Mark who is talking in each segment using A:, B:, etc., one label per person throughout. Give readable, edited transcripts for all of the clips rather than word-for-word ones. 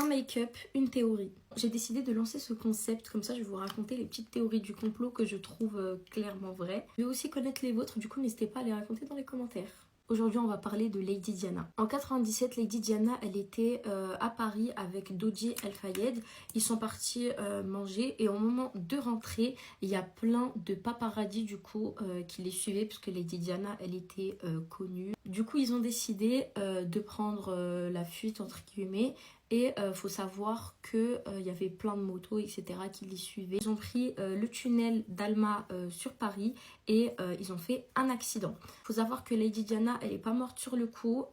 A: Un make-up, une théorie. J'ai décidé de lancer ce concept, comme ça je vais vous raconter les petites théories du complot que je trouve clairement vraies. Je vais aussi connaître les vôtres, du coup n'hésitez pas à les raconter dans les commentaires. Aujourd'hui on va parler de Lady Diana. En 97, Lady Diana elle était à Paris avec Dodi El Fayed. Ils sont partis manger et au moment de rentrer, il y a plein de paparazzi du coup qui les suivaient puisque Lady Diana elle était connue. Du coup ils ont décidé de prendre la fuite entre guillemets. Et faut savoir qu'il y avait plein de motos, etc. qui les suivaient. Ils ont pris le tunnel d'Alma sur Paris et ils ont fait un accident. Faut savoir que Lady Diana, elle n'est pas morte sur le coup.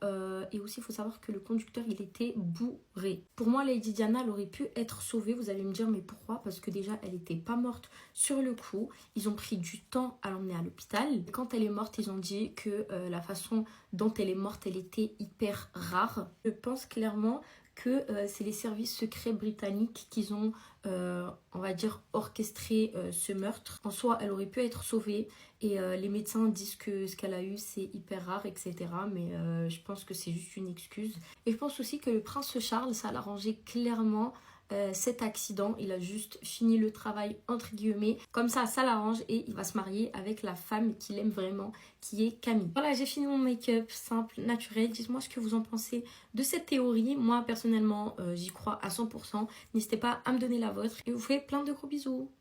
A: Et aussi, il faut savoir que le conducteur, il était bourré. Pour moi, Lady Diana, elle aurait pu être sauvée. Vous allez me dire, mais pourquoi? Parce que déjà, elle n'était pas morte sur le coup. Ils ont pris du temps à l'emmener à l'hôpital. Quand elle est morte, ils ont dit que la façon dont elle est morte, elle était hyper rare. Je pense clairement que c'est les services secrets britanniques qui ont, on va dire, orchestré ce meurtre. En soi, elle aurait pu être sauvée et les médecins disent que ce qu'elle a eu, c'est hyper rare, etc. Mais je pense que c'est juste une excuse. Et je pense aussi que le prince Charles, ça l'arrangeait clairement cet accident. Il a juste fini le travail entre guillemets. Comme ça l'arrange et il va se marier avec la femme qu'il aime vraiment, qui est Camille. Voilà, j'ai fini mon make-up simple, naturel. Dites-moi ce que vous en pensez de cette théorie. Moi, personnellement, j'y crois à 100%. N'hésitez pas à me donner la vôtre. Et je vous fais plein de gros bisous.